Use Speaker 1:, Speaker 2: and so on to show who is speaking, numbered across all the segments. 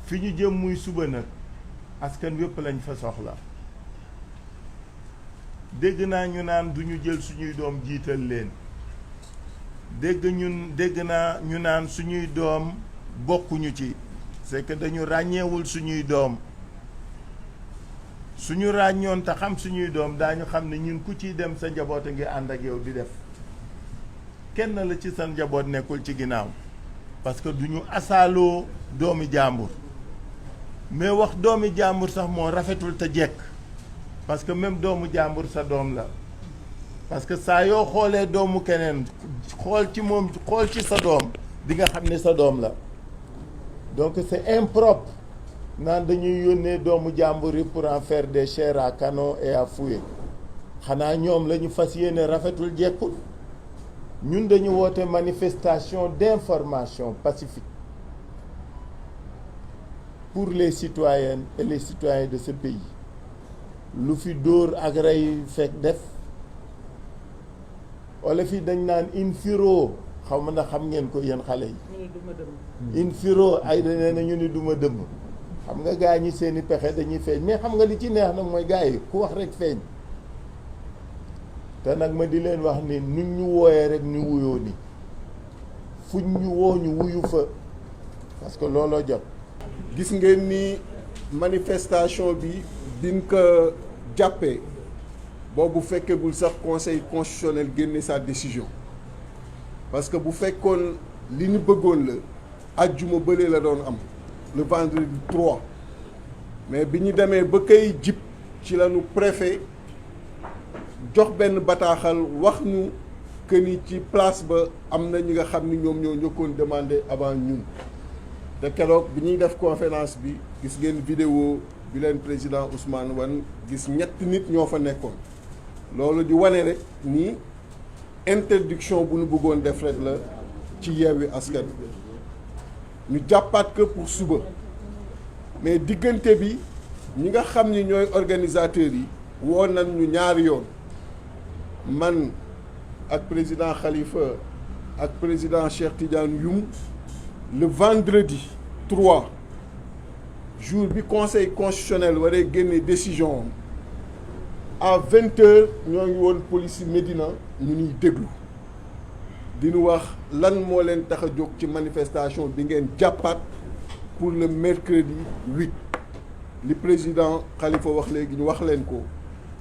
Speaker 1: fi ñu jëm muy suba nag askan wépp lañ fa soxla dégg naa ñu naan duñu jël suñuy doom jiital leen dégg naa ñu naan suñuy doom bokkuñu ci c'est que dañu ràññeewul suñuy doom suñu ràññoon te xam suñuy doom daañu xam ne ñun ku ciy dem sa njaboot a ngi ànd ak yow di def kenn la ci sa njaboot nekkul ci ginnaaw parce que duñu asaaloo doomi jàmbur mais wax doomi jàmbur sax moo rafetul te jekk parce que même doomu jàmbur sa doom la parce que saa yoo xoolee doomu keneen xool ci moom xool ci sa doom di nga xam ne sa doom la donc c'est impropre naan dañuy yónnee doomu jàmbur yi pour en faire des chairs à canon et à fouet xanaa ñoom la ñu fas yéene rafetul jekkul ñun dañu woote manifestation d'information pacifique pour les citoyennes et les citoyens de ce pays lu fi dóor ak rey fekk def wala fi dañ naan infiro xaw ma na xam ngeen ko yéen xale yi infiro ay nee na ñu ni duma dëmm xam nga gaa ñi seeni pexe dañuy feeñ mais xam nga li ci neex nag mooy gaa yi ku wax rek feeñ te nag ma di leen wax ni nuñ ñu wooyee rek ñu wuyoo ni fuñ ñu woo ñu wuyu fa parce que looloo jot.
Speaker 2: gis ngeen ni manifestation bi biñ ko jàppee boobu fekkegul sax conseil constitutionnel génne sa décision parce que bu fekkoon li ñu bëggoon la ajjuma bële la doon am le vendredi 3 mais bi ñu demee ba kay jib ci lañu préfet jox benn bataaxal wax ñu que ni ci place ba am na ñi nga xam ni ñoom ñoo njëkkoon demandé avant ñun te keroog bi ñuy def conférence bi gis ngeen vidéo bi leen président Ousmane wan gis ñetti nit ñoo fa nekkoon loolu di wane rek ni interdiction bu ñu bëggoon def rek la ci Yewwi Askan ñu jàppaat que pour suba mais diggante bi ñi nga xam ni ñooy organisateurs yi woo nañ ñu ñaari yoon man ak président Khalifa ak président Cheikh Tidiane Youm le vendredi 3 jour bi conseil constitutionnel waree génne décision à 20h ñoo ngi woon police Médina ñu ñuy déglu di ñu wax lan moo leen tax a jóg ci manifestation bi ngeen jàppaat pour le mercredi 8 li président Khalifa wax léegi ñu wax leen ko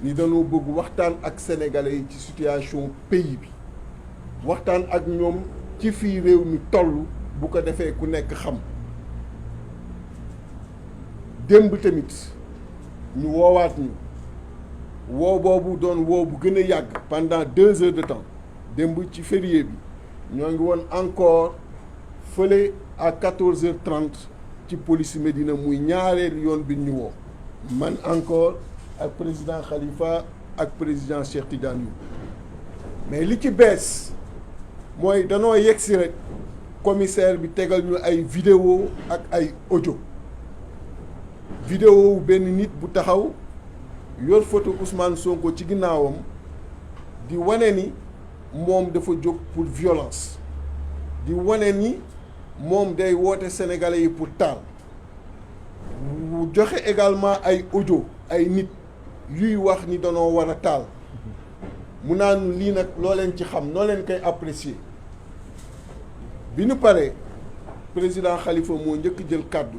Speaker 2: ni dañoo bëgg waxtaan ak sénégalais yi ci situation pays bi waxtaan ak ñoom ci fii réew mi toll bu ko defee ku nekk xam démb tamit ñu woowaat ñu woo boobu doon woo bu gën a yàgg pendant 2 heures de temps démb ci férié bi ñoo ngi woon encore fële à 14h30 ci police Médina muy ñaareel yoon bi ñu woo man encore ak président Khalifa ak président Cheikh Tidiane Youm mais li ci bees mooy danoo yegsi rek commissaire bi tegal ñu ay vidéo ak ay audio vidéo benn nit bu taxaw yor photo Ousmane Sonko ci ginnaawam di wane ni moom dafa jóg pour violence di wane ni moom day woote sénégalais yi pour taal mu joxe également ay audio ay nit yuy wax ni danoo war a taal mu naan lii nag loo leen ci xam noo leen koy apprécier bi ñu paree président Khalifa moo njëkk jël kàddu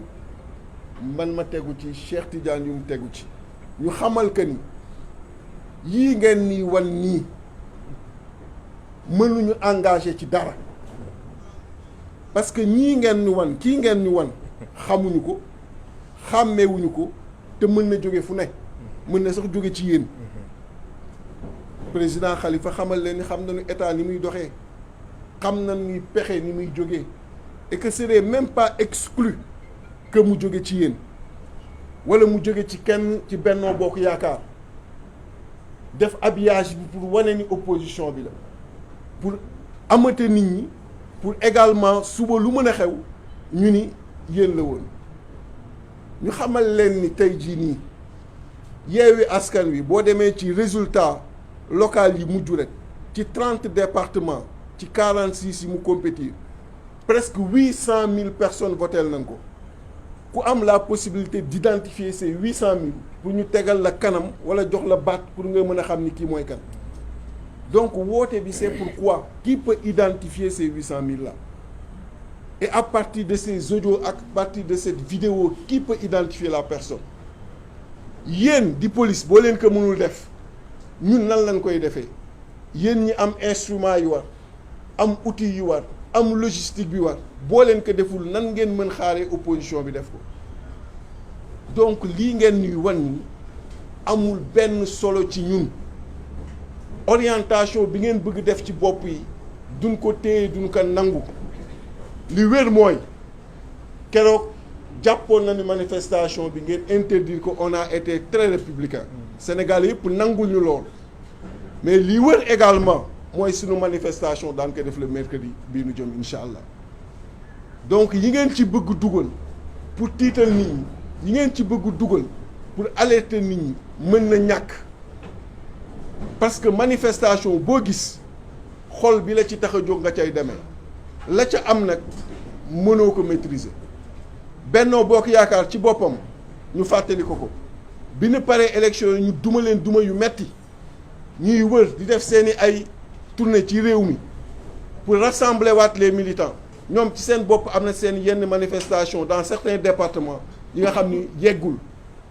Speaker 2: man ma tegu ci Cheikh Tidiane Youm tegu ci ñu xamal que ni yii ngeen ni wan nii mënuñu engagé ci dara parce que ñii ngeen ni wan kii ngeen ni wan xamuñu ko xàmmeewuñu ko te mën na jóge fu ne mën na sax jóge ci yéen président Khalifa xamal leen ni xam nañu état ni muy doxee xam nañu ni pexe ni muy jógee et que ce n'est même pas exclu que mu jóge ci yéen wala mu jóge ci kenn ci Benno Bokk Yaakaar def habillage bi pour wane ni opposition bi la pour amate nit ñi pour également suba lu mën a xew ñu ni yéen la woon ñu xamal leen ni tey jii nii Yewwi Askan Wi boo demee ci résultat local yi mujj rek ci 30 départements ci 46 yi mu compétir presque 800 000 personnes voteel nañ ko ku am la possibilité d'identifier ces 800 000 pour ñu tegal la kanam wala jox la baat pour nga mën a xam ni kii mooy kan. Donc woote bi c'est pourquoi qui peut identifier ces 800 000 là et à partir de ces audios à partir de cette vidéo qui peut identifier la personne yéen di police boo leen ko mënul def ñun nan lañ koy defee yéen ñi am instrument yi war am outil yi war am logistique bi war boo leen ko deful nan ngeen mën xaaree opposition bi def ko donc lii ngeen ñuy wan ni amul benn solo ci ñun orientation bi ngeen bëgg def ci bopp yi duñ ko téye duñ ko nangu li wér mooy keroog jàppoon na ni manifestation bi ngeen interdire ko on a été très républicain Sénégal yëpp nangul ñu lool mais li wér également mooy sunu manifestation daan ko def le mercredi bii nu jëm incha allah donc yi ngeen ci bëgg dugal pour tiital nit ñi yi ngeen ci bëgg dugal pour alerter nit ñi mën na ñàkk parce que manifestation boo gis xol bi la ci tax a jóg nga cay demee la ca am nag mënoo ko maîtriser Benno Bokk Yaakaar ci boppam ñu fàttali ko bi ñu paree élection yi ñu duma leen duma yu metti ñuy wër di def seeni ay tournée ci réew mi pour rassembler waat les militants ñoom ci seen bopp am na seen yenn manifestation dans certains départements yi nga xam ni yeggul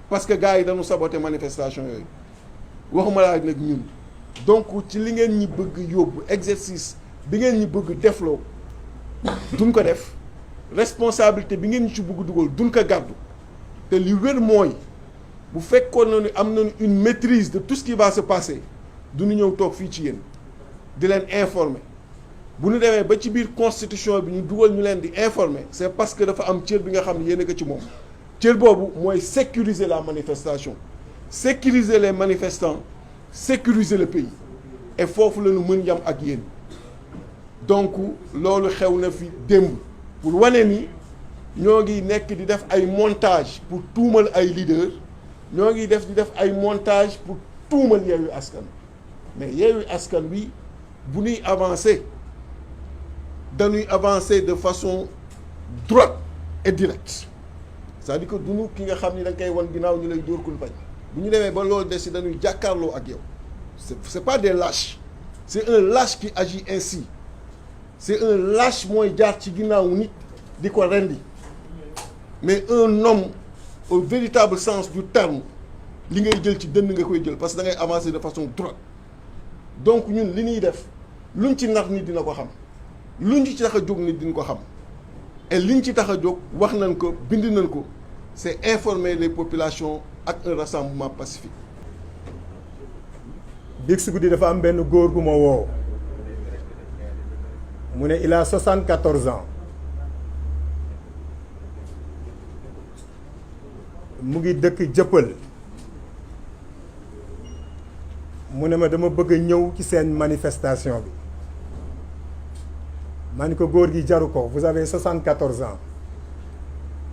Speaker 2: parce que gars yi dañu saboter manifestation yooyu waxuma laa nag ñun donc ci li ngeen ñi bëgg yóbbu exercice bi ngeen ñi bëgg defloo duñ ko def responsabilité bi ngeen ñu ci bëgg dugal duñ ko gàddu te li wér mooy bu fekkoon na ni am nañu une maîtrise de tout ce qui va se passer duñu ñëw toog fii ci yéen di leen informer bu ñu demee ba ci biir constitution bi ñu dugal ñu leen di informer c'est parce que dafa am cër bi nga xam ne yéen a ko ci moom cër boobu mooy sécuriser la manifestation sécuriser les manifestants sécuriser le pays et foofu la ñu mën yam ak yéen donc loolu xew na fi démb pour wane ni ñoo ngi nekk di def ay montage pour tuumal ay leaders ñoo ngi di def ay montage pour tuumal Yewwi Askan mais Yewwi Askan Wi bu ñuy avancer dañuy avancer de façon droite et directe c'est-à-dire que duñu ki nga xam ni da nga koy wan ginnaaw ñu lay dóor kul bañ bu ñu demee ba loolu des si dañuy jàkkaarloo ak yow c'est pas des lâches c'est un lâche qui agit ainsi c'est un lâche mooy jaar ci ginnaaw nit di ko rendi mais un homme au véritable sens du terme li ngay jël ci dënn nga koy jël parce que da ngay avancer de façon droite donc ñun li ñuy def luñ ci nar nit dina ko xam luñ ci tax a jóg nit dina ko xam et liñ ci tax a jóg wax nañ ko bind nañ ko c'est informer les populations ak un rassemblement pacifique.
Speaker 3: biig si guddi dafa am benn góor gu ma woo mu ne il a 74 ans mu ngi dëkk Jëppal mu ne ma dama bëgg a ñëw ci seen manifestation bi ma ni ko góor gi jaru ko vous avez 74 ans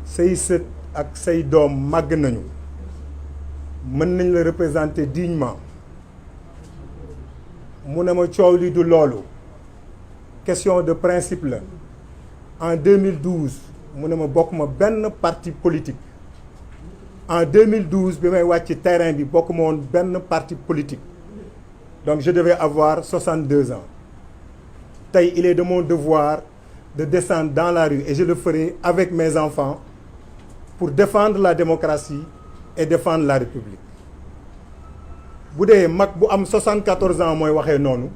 Speaker 3: say sët ak say doom màgg nañu mën nañ la représenter dignement mu ne ma coow li du loolu question de principe la en 2012 mu ne ma bokk ma benn parti politique en 2012 bi may wàcc terrain bi bokk ma woon benn parti politique donc je devais avoir 62 ans tey il est de mon devoir de descendre dans la rue et je le ferai avec mes enfants pour défendre la démocratie et défendre la République bu dee mag bu am 74 ans mooy waxee noonu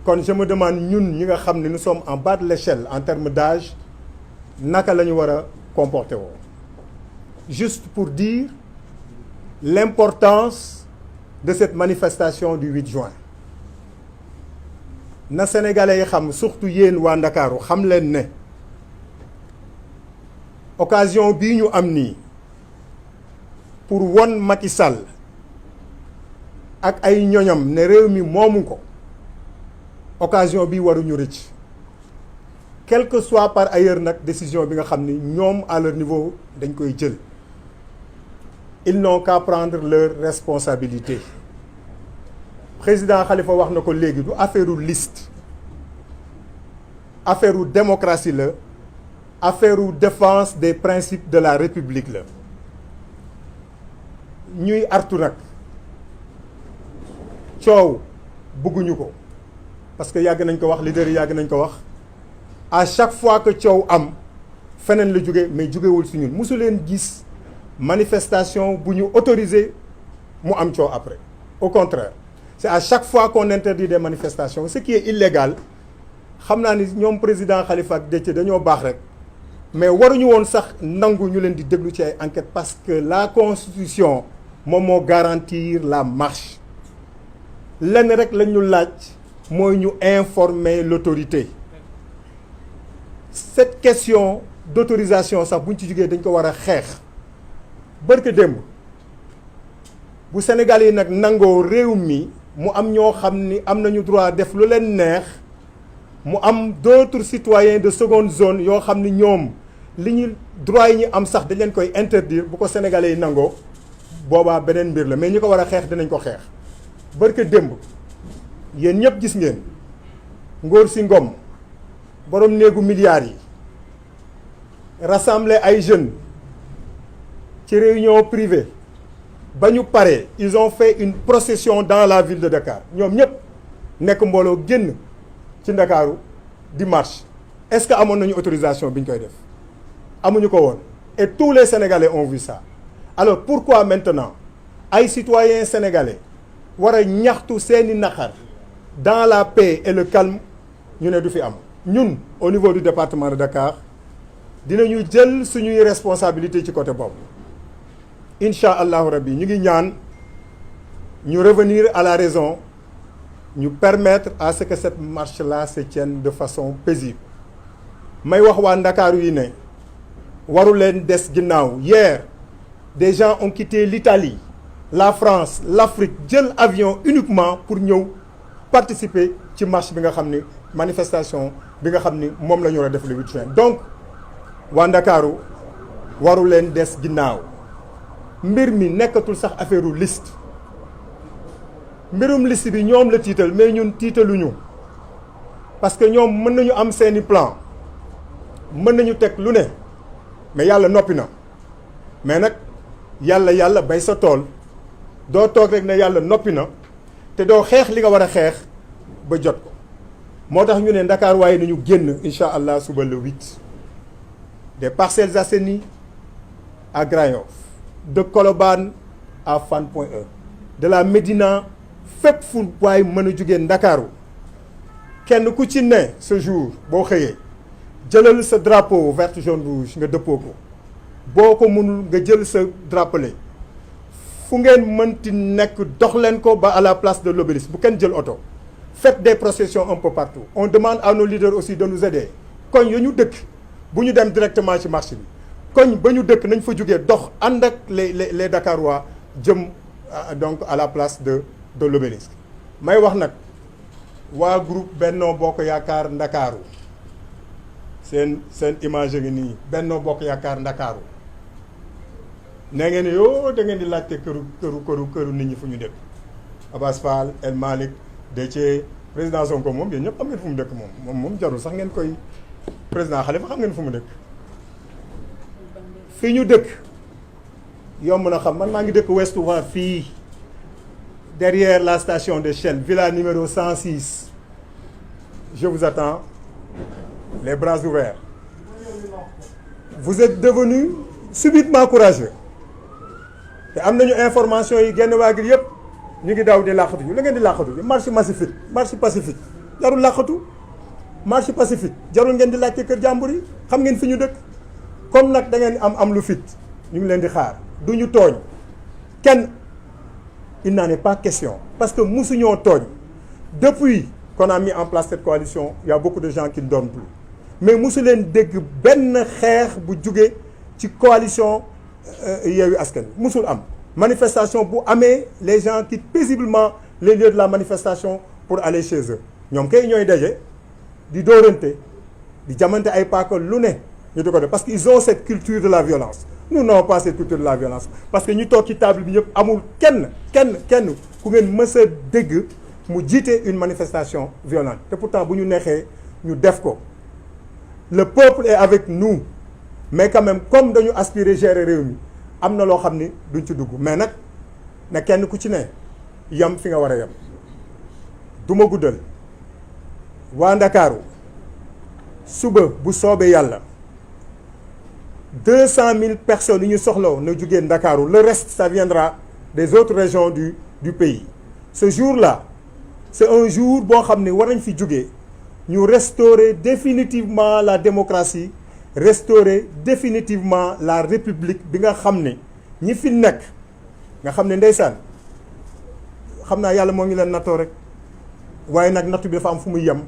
Speaker 3: kon je me demande ñun ñi nga xam ne nous sommes en bas de l'échelle en termes d'âge naka la ñu war a comporter woo juste pour dire l'importance de cette manifestation du 8 juin na sénégalais yi xam surtout yéen waa Ndakaaru xam leen ne occasion bii ñu am nii pour won Macky Sall ak ay ñoñam ne réew mi moomu ko occasion bi waruñu rëcc quel que soit par ailleurs nag décision bi nga xam ni ñoom à leur niveau dañ koy jël ils n'ont qu'à prendre leur responsabilité président Khalifa wax na ko léegi du affaire u liste affaire u démocratie la affaire u défense des principes de la République la ñuy artu nag coow bëgguñu ko parce que yàgg nañ ko wax leader yi yàgg nañ ko wax à chaque fois que coow am feneen la jóge mais jógewul si ñun mosu leen gis manifestation bu ñu autorisé mu am coow après au contraire c'est à chaque fois qu'on interdit des manifestations ce qui est illégal xam naa ni ñoom président Khalifa ak Déthié dañoo baax rek mais waruñu woon sax nangu ñu leen di déglu ci ay enquête parce que la constitution moom moo garantir la marche lenn rek lañ ñu laaj mooy ñu informer l'autorité cette question d'autorisation sax buñ ci jógee dañ ko war a xeex barke démb bu Sénégal yi nag nangoo réew mi mu am ñoo xam ni am nañu droit def lu leen neex mu am d'autres citoyens de seconde zone yoo xam ni ñoom li ñu droit yi ñu am sax dañ leen koy interdire bu ko sénégalais yi nangoo boobaa beneen mbir la mais ñi ko war a xeex dinañ ko xeex barke démb yéen ñëpp gis ngeen Ngor si Ngom borom néegu milliards yi rassembler ay jeunes ci réunion privée ba ñu paree ils ont fait une procession dans la ville de Dakar ñoom ñëpp nekk mbooloo génn ci Ndakaaru di marche est-ce que amoon nañu autorisation bi ñu koy def amuñu ko woon et tous les Sénégalais ont vu ça alors pourquoi maintenant ay citoyens sénégalais war a ñaxtu seeni naqar dans la paix et le calme ñu ne du fi am ñun au niveau du département de Dakar dinañu jël suñuy responsabilité ci côté boobu incha allahu rabbi ñu ngi ñaan ñu revenir à la raison ñu permettre à ce que cette marche-là se tienne de façon paisible may wax waa Ndakaaru yi ne waru leen des ginnaaw hier des gens ont quitté l'Italie la France l'Afrique jël avion uniquement pour ñëw participer ci marche bi nga xam ni manifestation bi nga xam ni moom la ñu war a def le 8 juin donc waa Ndakaaru waru leen des ginnaaw mbir mi nekkatul sax affaire u liste mbirum liste bi ñoom la tiital mais ñun tiitaluñu parce que ñoom mën nañu am seeni plan mën nañu teg lu ne mais yàlla noppi na mais nag yàlla bay sa tool doo toog rek ne yàlla noppi na te doo xeex li nga war a xeex ba jot ko moo tax ñu ne Ndakaar waaye nañu génn incha allah suba le 8 des Parcelles Assainies à Grand Yoff de Colobane à Fann Point E de la Médina fépp fu waaye mën a jógee Ndakaaru kenn ku ci ne ce jour boo xëyee jëlal sa drapeau vert jaune rouge nga dëppoo ko boo ko mënul nga jël sa drapelet fu ngeen mënti nekk dox leen ko ba à la place de l'Obélisque bu kenn jël oto faites des processions un peu partout on demande à nos leaders aussi de nous aider koñ ya ñu dëkk bu ñu dem directement ci marché bi koñ ba ñu dëkk nañ fa jógee dox ànd ak les Dakarois jëm donc à la place de l'Obélisque may wax nag waa groupe Benno Bokk Yaakaar Ndakaaru seen image ngi nii Benno Bokk Yaakaar Ndakaaru nee ngeen yoo da ngeen di laajte këru nit ñi fu ñu dëkk Abass Fall El Malick Déthié président Sonko moom yéen ñëpp xam ngeen fu mu dëkk moom jarul sax ngeen koy président Khalifa xam ngeen fu mu dëkk fii ñu dëkk yomb na xam man maa ngi dëkk Ouest Foire fii derrière la station de Shell villa numéro 106 je vous attends les bras ouverts vous êtes devenus subitement courageux te am nañu information yi genn waa gi yëpp ñu ngi daw di làqatu ñu la ngeen di làqatu marche pacifique jarul làqatu marche pacifique jarul ngeen di laajte kër jàmbur yi xam ngeen fi ñu dëkk comme nag da ngeen am lu fit ñu ngi leen di xaar du ñu tooñ kenn il n'en est pas question parce que musuñoo tooñ depuis qu'on a mis en place cette coalition il y a beaucoup de gens qui ne dorment plus mais musu leen dégg benn xeex bu jóge ci coalition Yewwi Askan Wi musul am manifestation bu amee les gens quittent paisiblement les lieux de la manifestation pour aller chez eux ñoom kay ñooy daje di dóorante di jamante ay paaka lu ne ñu di ko def parce que ils ont cette culture de la violence nous n'avons pas cette culture de la violence parce que ñu toog ci table bi ñëpp amul kenn ku ngeen mës a dégg mu jiite une manifestation violente te pourtant bu ñu neexee ñu def ko le peuple est avec nous mais quand même comme dañu aspirer gérer réew mi am na loo xam ni duñ ci dugg mais nag na kenn ku ci ne yam fi nga war a yam du ma guddal waa Ndakaaru suba bu soobee yàlla 200 000 personnes yi ñu soxlaw na jugee Ndakaaru le reste ça viendra des autres régions du pays ce jour-là c'est un jour boo xam ne war nañ fi jugee ñu restaurer définitivement la démocratie restaurer définitivement la république bi nga xam ne ñi fi nekk nga xam ne ndeysaan xam naa yàlla moo ngi leen nattoo rek waaye nag nattu bi dafa am fu muy yem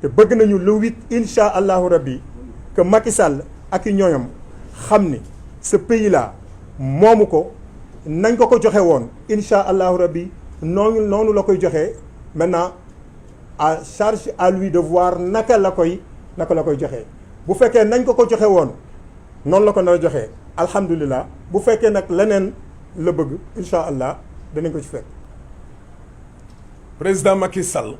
Speaker 3: te bëgg nañu le 8 incha allahu rabbi que Macky Sall ak i ñooñam xam ni ce pays là moomu ko nañ ko ko joxe woon incha allahu rabbi noonu la koy joxe maintenant à charge à lui de voir naka la koy joxe bu fekkee nañ ko joxe woon noonu la ko nar a joxe alhamdulilah bu fekkee nag leneen la bëgg incha allah danañ ko ci fekk.
Speaker 4: président Macky Sall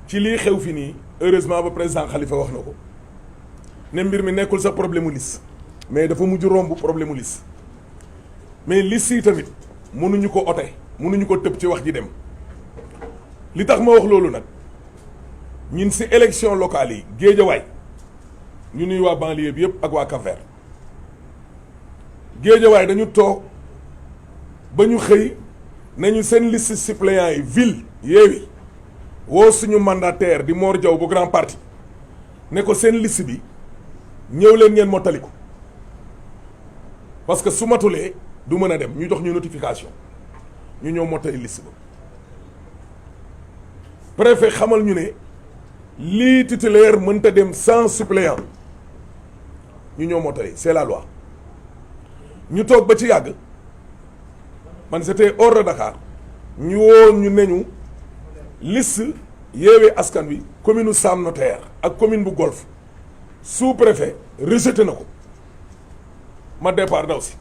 Speaker 4: ci lii xew fi nii heureusement ba président Khalifa wax na ko ne mbir mi nekkul sa problème mu liste mais dafa mujj romb problème mu liste mais liste yi tamit mënuñu ko ote mënuñu ko tëb ci wax ji dem li tax ma wax loolu nag ñun si élection locale yi Géejawaay ñu nuy waa banlieue bi yëpp ak waa Cap-Vert Géejawaay dañu toog ba ñu xëy nañu seen liste suppléants yi ville Yewwi woo suñu mandataire di Mor Diaw bu grand parti ne ko seen liste bi ñëw leen ngeen mottali ko parce que su matulee du mën a dem ñu jox ñu notification ñu ñëw mottali liste ba préfet xamal ñu ne lii titulaire mënta dem sans suppléant ñu ñëw mottali c'est la loi ñu toog ba ci yàgg man c'était hors de Dakar ñu woon ñu neñu liste Yewwi Askan Wi commune Sam Notaire ak commune bu Golf sous-préfet rejeté na ko ma départ daw si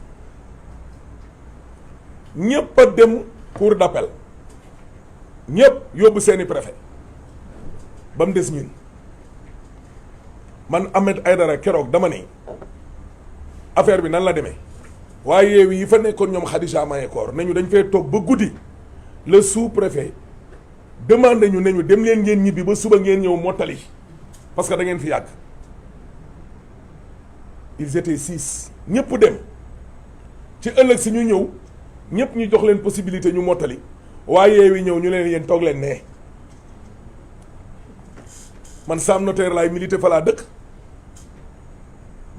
Speaker 4: ñëpp a dem cour d'appel ñëpp yóbbu seeni préfet ba mu des ñun man Ahmed Aïdara keroog dama ne affaire bi nan la demee waaye Yewwi yi fa nekkoon ñoom Khadija Mahécor nañu dañ fay toog ba guddi le sous-préfet demandé ñu ne ñu dem leen ngeen ñibbi ba suba ngeen ñëw mottali parce que da ngeen fi yàgg ils étaient 6 ñëpp dem ci ëllëg si ñu ñëw ñëpp ñu jox leen possibilité ñu mottali waaye Yewwi ñëw ñu leen yéen toog leen ne man Sam Notaire laay milité fa laa dëkk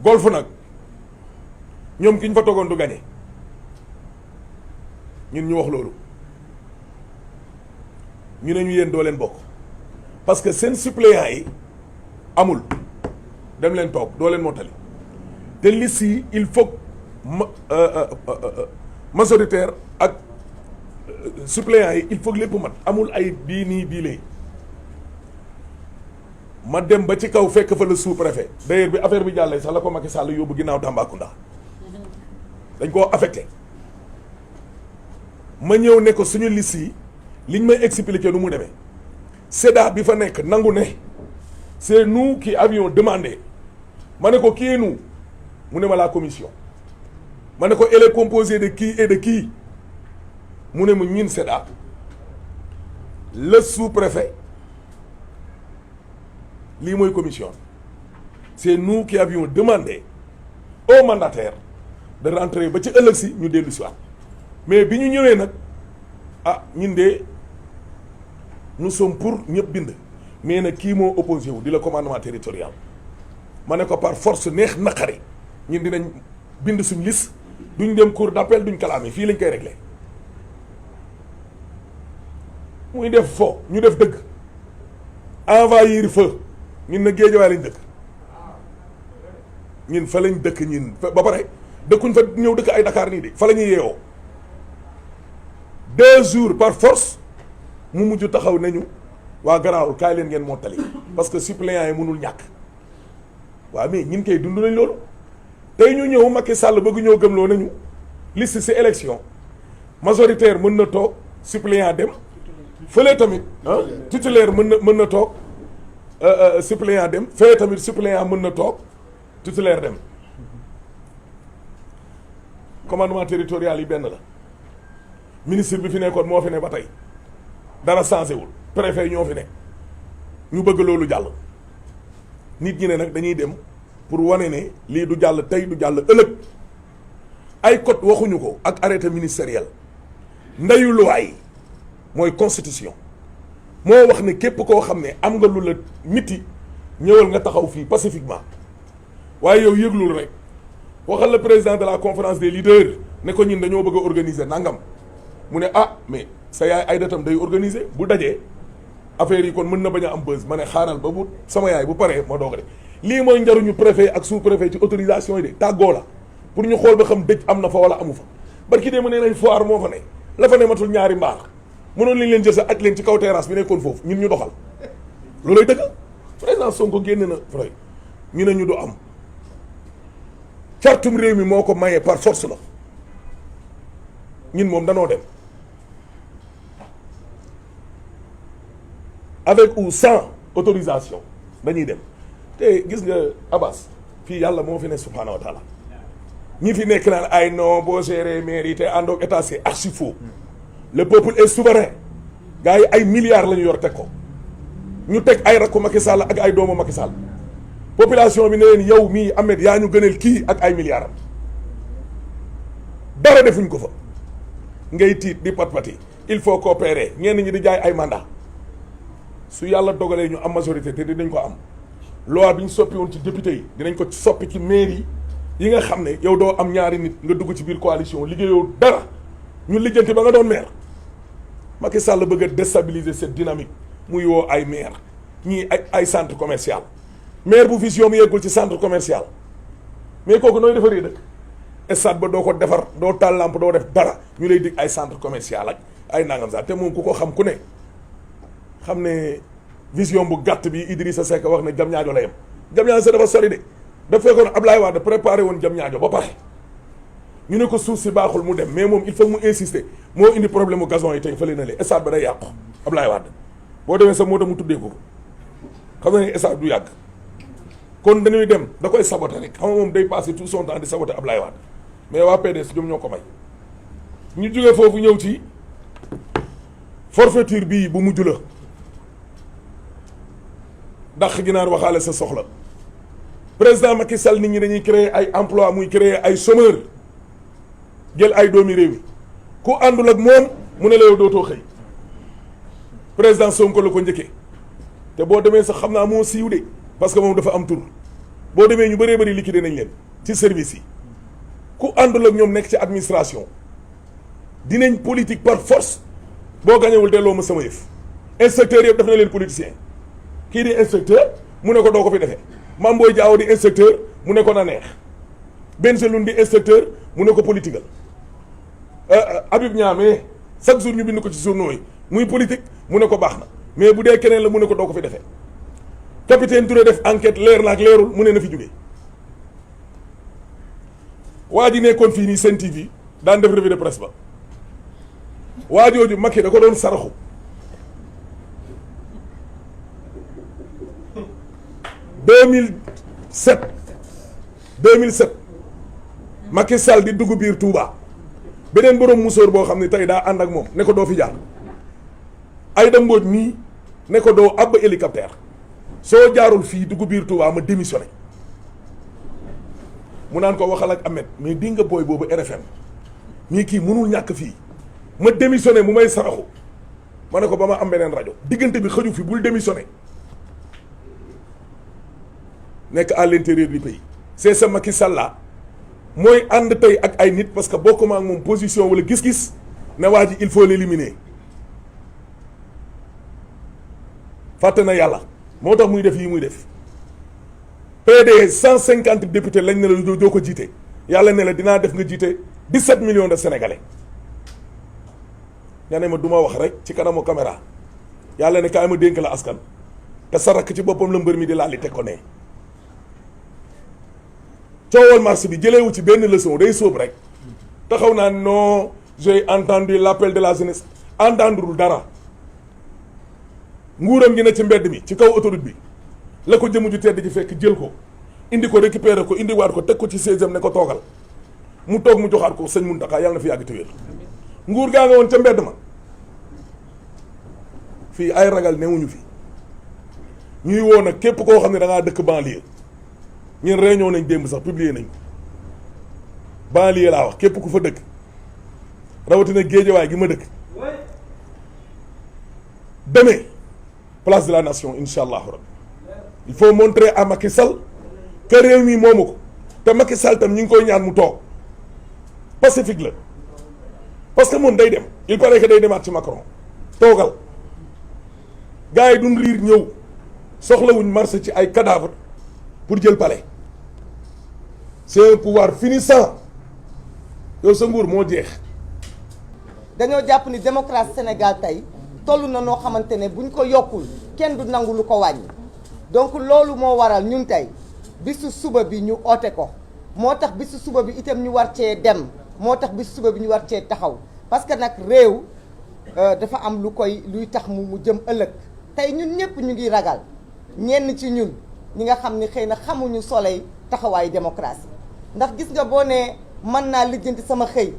Speaker 4: Golf nag ñoom ki ñu fa toogoon du gagné ñun ñu wax loolu ñu ne ñu yéen doo leen bokk parce que seen suppléants yi amul dem leen toog doo leen mottali te liste yi il faut majoritaire ak suppléants yi il faut lépp mat amul ay bii nii bii lee ma dem ba ci kaw fekk fa le sous-préfet d'ailleurs bi affaire bi jàllee sax la ko Macky Sall yóbbu ginnaaw Tambacounda dañ koo affecté ma ñëw ne ko suñu liste yi liñ may expliquer nu mu demee SEDA bi fa nekk nangu ne c'est nous qui avions demandé ma ne ko qui est nous mu ne ma la commission ma ne ko elle est composée de qui et de qui mu ne ma ñun SEDA le sous-préfet lii mooy commission c'est nous qui avions demandé au mandataire de rentrer ba ci ëllëg si ñu dellu si waat mais bi ñu ñëwee nag ah ñun de nous sommes pour ñëpp bind mais nag kii moo opposé wu di la commandement territorial ma ne ko par force neex naqari ñun dinañ bind suñ liste duñ dem cour d'appel duñ kalaame fii lañ koy réglé muy def fo ñu def dëgg envahir feu ñun na Géejawaay lañ dëkk ñun fa lañ dëkk ñun ba pare dëkkuñ fa ñëw dëkk ay Dakar nii de fa la ñuy yeewoo 2 jours par force mu mujj taxaw nañu waa garaawul kaay leen ngeen mottali parce que suppléants yi mënul ñàkk waaw mais ñun koy dund nañ loolu tey ñu ñëw Macky Sall bëgg ñëw gëmloo nañu liste ci élection majoritaire mën na toog suppléant dem fële tamit titulaire mën na toog suppléant dem fële tamit suppléant mën na toog titulaire dem commandement territorial yi benn la ministre bi fi nekkoon moo fi ne ba tey dara changé wul préfet ñoo fi ne ñu bëgg loolu jàll nit ñi ne nag dañuy dem pour wane ne lii du jàll tey du jàll ëllëg ay code waxuñu ko ak arrêté ministériel ndeyu luwaay mooy constitution moo wax ne képp koo xam ne am nga lu la miti ñëwal nga taxaw fii pacifiquement waaye yow yëglul rek waxal la président de la conférence des leaders ne ko ñun dañoo bëgg a organiser nangam mu ne ah mais sa yaay ay datam day organiser bu dajee affaire yi kon mën na bañ a am buzz ma ne xaaral ba bu sama yaay bu paree ma doog a def lii mooy njariñu préfet ak sous préfet ci autorisation yi de tàggoo la pour ñu xool ba xam dëj am na fa wala amu fa barki dee mu ne nañ foire moo fa ne la fa ne matul ñaari mbaar mënoon lañ leen jël sa aj leen ci kaw terrasse bi nekkoon foofu ñun ñu doxal loolay dëgg président Sonko génn na fray ñu ne ñu du am cartum réew mi moo ko mayee par force la ñun moom danoo dem avec ou sans autorisation dañuy dem te gis nga Abbas fii yàlla moo fi ne subhaanahu wa taala ñi fi nekk naan ay non boo géré mairie yi te àndoog état c'est archi faux le peuple est souverain gars yi ay milliards la ñu yor teg ko ñu teg ay rakku Macky Sall ak ay doomu Macky Sall population bi ne leen yow mii Ahmed yaa ñu gënal kii ak ay milliards am dara defuñ ko fa ngay tiit di pat-pati il faut coopérer ñenn ñi di jaay ay mandat su yàlla dogalee ñu am majorité te dinañ ko am loi bi ñu soppi woon ci député yi dinañ ko soppi ci mairie yi nga xam ne yow doo am ñaari nit nga dugg ci biir coalition liggéeyoo dara ñu lijjanti ba nga doon maire Macky Sall bëgg a déstabiliser cette dynamique muy woo ay maire ñii ay centre commercial maire bu vision mu yeggul ci centre commercial mais kooku nooy defaree dëkk stade ba doo ko defar doo taal lampe doo def dara ñu lay dig ay centre commercial ak ay nangam sax te moom ku ko xam ku ne xam ne vision bu gàtt bi Idrissa Seck wax ne Diamniadio la yem Diamniadio sa dafa sori de dafa fekkoon Ablaye Wade préparé woon Diamniadio ba pare ñu ne ko suuf si baaxul mu dem mais moom il faut mu insister moo indi problème mu gazon yi tey fële na le stade ba day yàqu Ablaye Wade boo demee sa moo tax mu tuddee ko xam na ne stade du yàgg kon dañuy dem da koy saboter rek xam nga moom day passer tout son temps di saboter Ablaye Wade mais waa PDS ñoom ñoo ko may ñu jógee foofu ñëw ci forfaiture bii bu mujj la dàq ginaar waxaale sa soxla président Macky Sall nit ñi dañuy créer ay emploi muy créer ay chômeur jël ay doomi réew mi ku àndul ak moom mu ne la yow dootoo xëy président Sonko la ko njëkkee te boo demee sax xam naa moo siiw de parce que moom dafa am tur boo demee ñu bëree bëri liquidé nañ leen ci service yi ku àndul ak ñoom nekk ci administration dinañ politique par force boo gañewul delloo ma sama yëf inspecteur yëpp def na leen politicien kii di inspecteur mu ne ko doo ko fi defee Mame Boye Diao di inspecteur mu ne ko na neex Bengelloune di inspecteur mu ne ko politigal Habib Niamé chaque jour ñu bind ko ci journaux yi muy politique mu ne ko baax na mais bu dee keneen la mu ne ko doo ko fi defee capitaine Touré def enquête leer na ak leerul mu ne na fi jógee waa ji nekkoon fii nii Sen TV daan def revue de presse ba waa jooju Macky da ko doon saraxu 2007 Macky Sall di dugg biir Touba beneen borom musóor boo xam ne tey daa ànd ak moom ne ko doo fi jaar Aïda Mbodj nii ne ko doo àbb hélicoptère soo jaarul fii dugg biir Touba ma démissionné mu naan ko waxal ak Ahmed mais di nga booy boobu RFM mii kii mënul ñàkk fii ma démissionné mu may saraxu ma ne ko ba ma am beneen rajo diggante bi xëju fi bul démissionné nekk à l'intérieur du pays c'est ça Macky Sall la mooy ànd tey ak ay nit parce que bokkuma ak moom position wala gis-gis ne waa ji il faut l'éliminer fàtte na yàlla moo tax muy def yi muy def PDS 150 députés lañ ne la doo ko jiite yàlla ne la dinaa def nga jiite 17 millions de sénégalais nga ne ma du ma wax rek ci kanamu caméra yàlla ne kaay ma dénk la askan te sa rakk ci boppam la mbër mi di laal li teg ko ne coowal marché bi jëleewu ci benn leçon day sóob rek taxaw naa non j'ai entendu l'appel de la jeunesse entendrul dara nguuram gi ne ci mbedd mi ci kaw autoroute bi la ko jëmu ju tedd ji fekk jël ko indi ko récupérer ko indiwaat ko teg ko ci 16e ne ko toogal mu toog mu joxaat ko sëñ Mountakha yàlla na fi yàgg te wér nguur gaa nga woon ca mbedd ma fii ay ragal newuñu fi ñuy woo nag képp koo xam ne da ngaa dëkk banlieue ñun réunion nañ démb sax publier nañ ko banlieue laa wax képp ku fa dëkk rawatina géejawaay gi ma dëkk demee place de la nation incha allahu rabbi il faut montrer à Macky Sall que réew mi moomu ko te Macky Sall tam ñu ngi koy ñaan mu toog pacifique la parce que moom day dem il paraît que day demaat ci Macron toogal gars yi duñ riir ñëw soxlawuñ marché ci ay cadavre pour jël palais c'est un pouvoir finissant yow sa nguur moo jeex.
Speaker 5: dañoo jàpp ni démocratie Sénégal tey toll na noo xamante ne buñ ko yokkul kenn du nangu lu ko wàññi donc loolu moo waral ñun tey bisu suba bi ñu oote ko moo tax bisu suba bi itam ñu war cee dem moo tax bisu suba bi ñu war cee taxaw parce que nag réew dafa am luy tax mu jëm ëllëg tey ñun ñëpp ñu ngi ragal ñenn ci ñun ñi nga xam ni xëy na xamuñu soleil taxawaayu démocratie ndax gis nga boo nee mën naa lijjanti sama xëy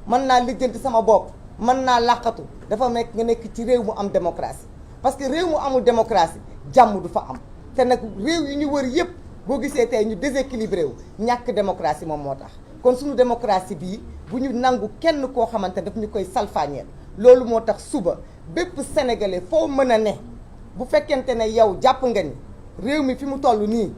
Speaker 5: mën naa lijjanti sama bopp mën naa làqatu dafa nekk nga nekk ci réew mu am démocratie parce que réew mu amul démocratie jàmm du fa am te nag réew yi ñu wër yëpp boo gisee tey ñu déséquilibré wu ñàkk démocratie moom moo tax kon suñu démocratie bii bu ñu nangu kenn koo xamante daf ñu koy salfaañeel loolu moo tax suba bépp sénégalais foo mën a ne bu fekkente ne yow jàpp nga ni réew mi fi mu toll nii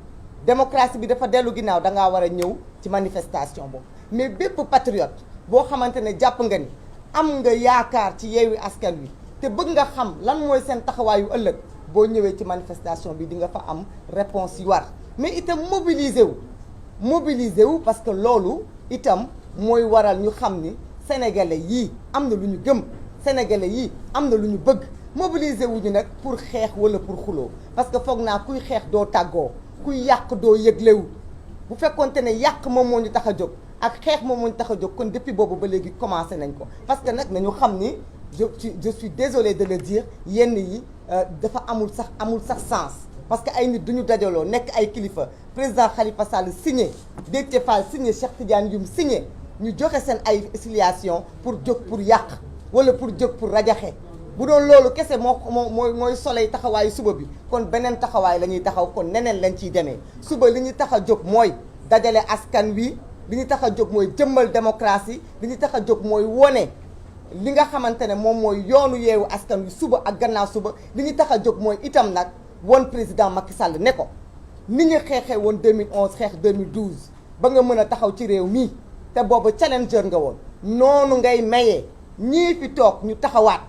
Speaker 5: démocratie bi dafa dellu ginnaaw da ngaa war a ñëw ci manifestation boobu mais bépp patriote boo xamante ne jàpp nga ni am nga yaakaar ci Yewwi Askan Wi te bëgg nga xam lan mooy seen taxawaayu ëllëg boo ñëwee ci manifestation bi di nga fa am réponse yu war mais itam mobiliser wu parce que loolu itam mooy waral ñu xam ni sénégalais yii am na lu ñu gëm sénégalais yii am na lu ñu bëgg mobiliser wu ñu nag pour xeex wala pour xuloo parce que foog naa kuy xeex doo tàggoo kuy yàq doo yëglewu bu fekkonte ne yàq moom moo ñu tax a jóg ak xeex moom moo ñu tax a jóg kon depuis boobu ba léegi commencé nañ ko parce que nag nañu xam ni je suis désolé de le dire yenn yi dafa amul sax sens parce que ay nit duñu dajaloo nekk ay kilifa président Khalifa Sall signé Déthié Fall signé Cheikh Tidiane Youm signé ñu joxe seen ay affiliation pour jóg pour yàq wala pour jóg pour rajaxe bu doon loolu kese mooy soleil taxawaayu suba bi kon beneen taxawaay la ñuy taxaw kon neneen lañ ciy demee suba li ñu tax a jóg mooy dajale askan wi li ñu tax a jóg mooy jëmmal démocratie li ñu tax a jóg mooy wone li nga xamante ne moom mooy yoonu Yewwi Askan Wi suba ak gannaaw suba li ñu tax a jóg mooy itam nag woon président Macky Sall ne ko ni ñu xeexee woon 2011 xeex 2012 ba nga mën a taxaw ci réew mii te boobu challenger nga woon noonu ngay mayee ñii fi toog ñu taxawaat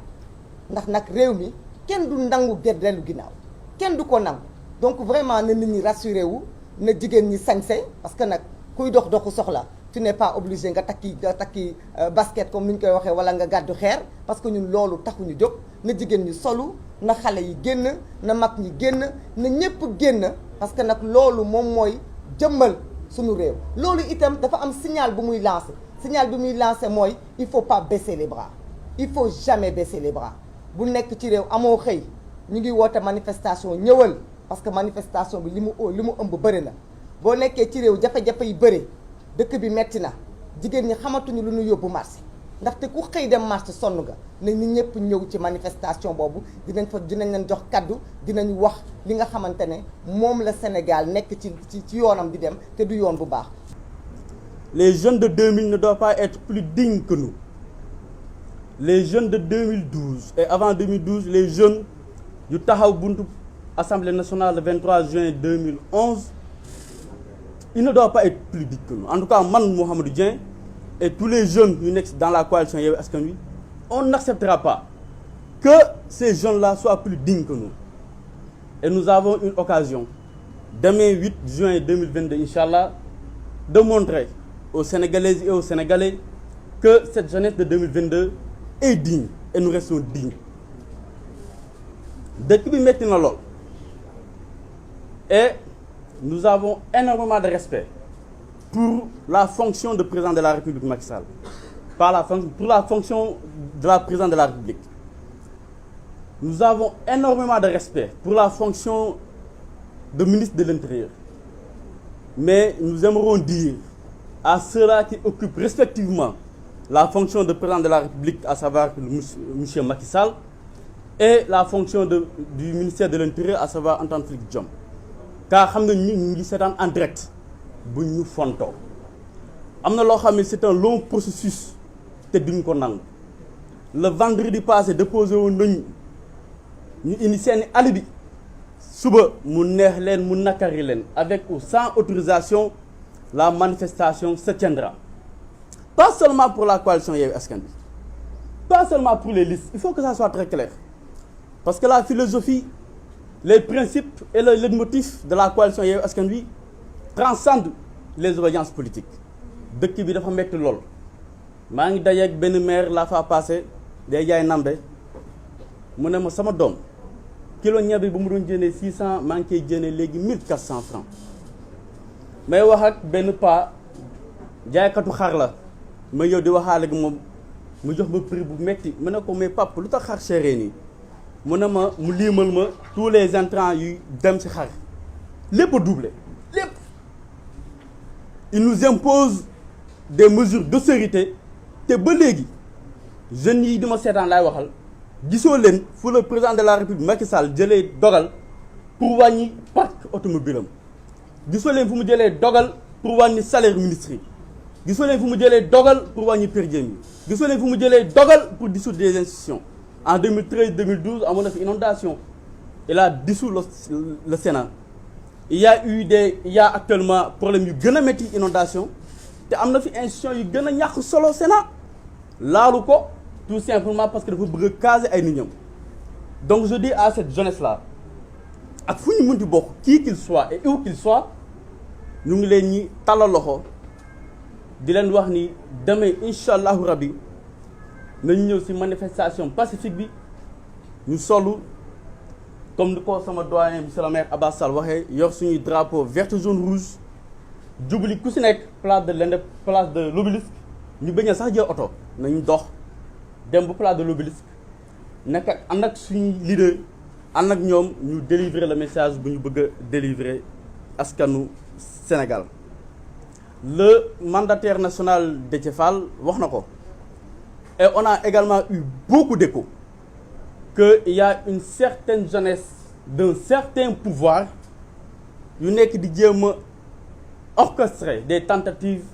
Speaker 5: ndax nag réew mi kenn du nangu dellu ginnaaw kenn du ko nangu donc vraiment na nit ñi rassuré wu na jigéen ñi sañse parce que nag kuy dox doxu soxla tu n'es pas obligé nga takki basket comme ni ñu koy waxee wala nga gàddu xeer parce que ñun loolu taxuñu jóg na jigéen ñi solu na xale yi génn na mag ñi génn na ñëpp génn parce que nag loolu moom mooy jëmmal suñu réew loolu itam dafa am signal bu muy lancé signal bi muy lancé mooy il faut pas baisser les bras il faut jamais baisser les bras bu nekk ci réew amoo xëy ñu ngi woote manifestation ñëwal parce que manifestation bi li mu ëmb bëri na boo nekkee ci réew jafe-jafe yi bëri dëkk bi metti na jigéen ñi xamatuñu lu ñu yóbbu marché ndaxte ku xëy dem marché sonn nga ne nit ñëpp ñëw ci manifestation boobu dinañ leen jox kaddu dinañ wax li nga xamante ne moom la Sénégal nekk ci yoonam di dem te du yoon bu baax.
Speaker 6: Les jeunes de 2000 ne doivent pas être plus dignes que nous. Les jeunes de 2012 et avant 2012 les jeunes yu taxaw buntu Assemblée nationale le 23 juin 2011 ils ne doivent pas être plus dignes que nous. En tout cas man Mouhamadou Dieng et tous les jeunes yu nekk dans la coalition Yewwi Askan Wi on n'acceptera pas que ces jeunes-là soient plus dignes que nous. Et nous avons une occasion demain 8 juin 2022 inchallah de montrer aux Sénégalaises et aux Sénégalais que cette jeunesse de 2022 est digne et nous restons dignes. Dëkk bi metti na lool et nous avons énormément de respect pour la fonction de président de la République Macky Sall, pour la fonction de la présidente de la République. nous avons énormément de respect pour la fonction de ministre de l'Intérieur. Mais nous aimerons dire à ceux-là qui occupent respectivement la fonction de président de la République, à savoir M. Macky Sall, et la fonction du ministère de l'Intérieur, à savoir Antoine Félix Diome. Car nous sommes en direct, nous nous fontons. C'est un long processus. Le vendredi passé, déposé au nous initié un alibi. Suba, avec ou sans autorisation, la manifestation se tiendra. Pas seulement pour la coalition Yewwi Askan Wi, pas seulement pour les listes. Il faut que ça soit très clair. Parce que la philosophie, les principes et le leitmotiv de la coalition Yewwi Askan Wi transcendent les obédiences politiques. Dëkk bi dafa metti lool. Maa ngi daje ak benn maire la fa passé day jaay nambe mu ne ma sama doom kilo ñebe bu mu doon jëndee 600 maa ngi koy jëndee léegi 1400 francs. may wax ak benn pa jaaykatu xar la ma yow di waxaale ak moom mu jox ma prix bu metti mu ne ko mais papa lu tax xar chéré nii mu ne ma mu liimal ma tous les intrants yu dem ci xar lépp a doublé lépp. Il nous impose des mesures d'austérité te ba léegi jeunes yi di ma seetaan laay waxal gisoo leen fu le président de la République Macky Sall jëlee dogal pour wàññi parc automobile am gisoo leen fu mu jëlee dogal pour wàññi salaire ministre yi gisoo leen fu mu jëlee dogal pour wàññi per diem yi gisoo leen fu mu jëlee dogal pour dissoudre des institutions. En 2013-2012 amoon na fi inondation il a dissous le Sénat. Il y a actuellement problème yu gën a métti inondation te am na fi institution yu gën a ñàkk solo Sénat laalu ko tout simplement parce que dafa bëgg a caser ay nit ñam. Donc je dis à cette jeunesse là ak fu ñu mënti bokk qui qu'il soit et où qu'il soit ñu ngi leen ñi tàllal loxo di leen wax ni demain incha allahu rabbi nañu ñëw ci manifestation pacifique bi ñu solu comme ni ko sama doyen monsieur le maire Abbas Sall waxee yor suñuy drapeau vert jaune rouge jubli ku si nekk place de l'Obélisque ñu bañ a sax jël oto nañu dox dem ba place de l'Obélisque nekk ak ànd ak suñuy leader ànd ak ñoom ñu délivrer le message bu ñu bëgg a délivrer askanu Sénégal. Le mandataire national Déthié Fall wax na ko et on a également eu beaucoup d'échos qu'il y a une certaine jeunesse d'un certain pouvoir yu nekk di jéem a orchestrer des tentatives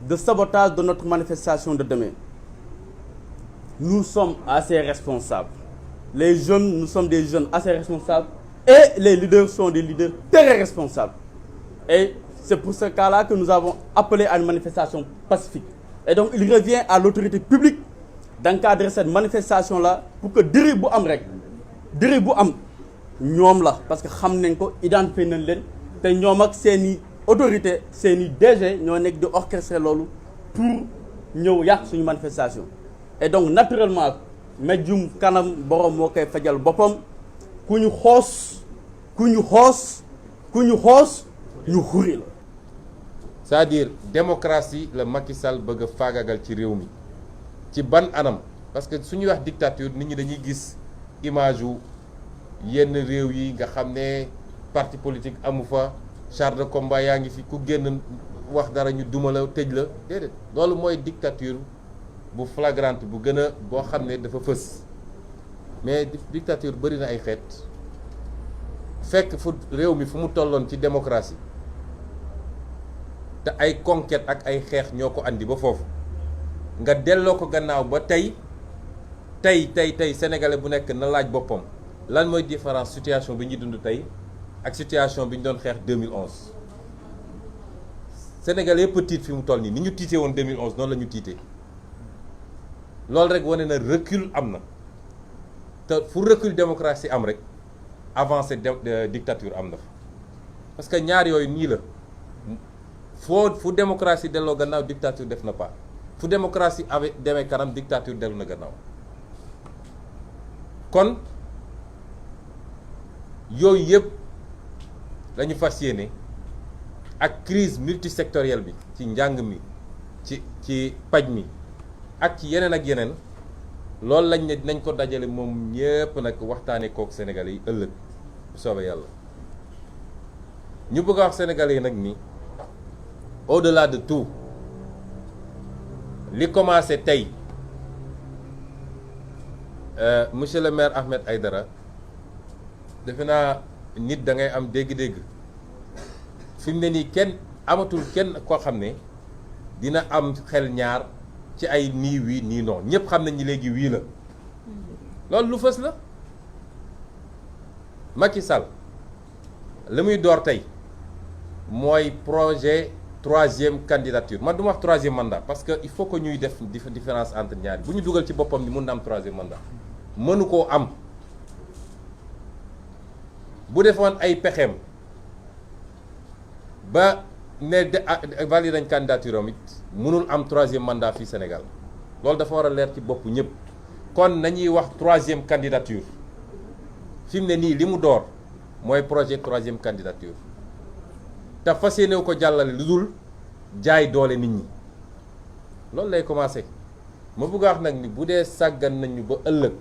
Speaker 6: de sabotage de notre manifestation de demain. Nous sommes assez responsables. Les jeunes, nous sommes des jeunes assez responsables et les leaders sont des leaders très responsables. Et c'est pour ce cas-là que nous avons appelé à une manifestation pacifique. Et donc il revient à l'autorité publique d'encadrer cette manifestation-là pour que dérive bu am rek dérive bu am ñoom la parce que xam nañ ko identifié nañ leen te ñoom ak seeni autorité seeni DG ñoo nekk di orchestrer loolu pour ñëw yàq suñu manifestation. Et donc naturellement méjum kanam borom moo koy fajal boppam ku ñu xoos ñu xuri la.
Speaker 7: C'est-à-dire démocratie la Macky Sall bëgg a faagagal ci réew mi ci ban anam parce que su ñuy wax dictature nit ñi dañuy gis image yu yenn réew yi nga xam ne parti politique amu fa char de combat yaa ngi fi ku génn wax dara ñu duma la tëj la déedéet loolu mooy dictature bu flagrante bu gën a boo xam ne dafa fës mais dictature bëri na ay xeet fekk fu réew mi fu mu tolloon ci démocratie te ay conquête ak ay xeex ñoo ko andi ba foofu nga delloo ko gannaaw ba tey sénégalais bu nekk na laaj boppam lan mooy différence situation bi ñuy dund tey ak situation bi ñu doon xeex 2011 sénégalais yëpp tiit fi mu toll nii ni ñu tiitee woon 2011 noonu la ñu tiitee loolu rek wane na recul am na te fu recul démocratie am rek avancée dictature am na fa parce que ñaar yooyu nii la fu démocratie delloo gannaaw dictature def na pas fu démocratie demee kanam dictature dellu na gannaaw kon yooyu yëpp lañu fas yéene ak crise multisectorielle bi ci njàng mi ci paj mi ak ci yeneen ak yeneen loolu lañ ne dinañ ko dajale moom ñépp nag waxtaanee kook Sénégalais yi ëllëg bu soobee yàlla ñu bëgg a wax Sénégalais yi nag ni au-delà de tout li commencé tey monsieur le maire Ahmed Aïdara defe naa nit da ngay am dégg-dégg fi mu ne nii kenn amatul kenn koo xam ne dina am xel ñaar ci ay nii wii nii non ñëpp xam nañ ni léegi wii la loolu lu fës la Macky Sall la muy door tey mooy projet troisième candidature man du ma wax troisième mandat parce que il faut que ñuy def différence entre ñaari bu ñu dugal ci boppam ni mun na am troisième mandat mënu koo am bu defoon ay pexeem ba ne valide nañ candidature am it mënul am troisième mandat fii Sénégal loolu dafa war a leer ci bopp ñëpp kon nañuy wax troisième candidature fi mu ne nii li mu door mooy projet troisième candidature te fas yéene ko jàllale lu dul jaay doole nit ñi loolu lay commencé ma bëgg a wax nag ni bu dee sàggan nañu ba ëllëg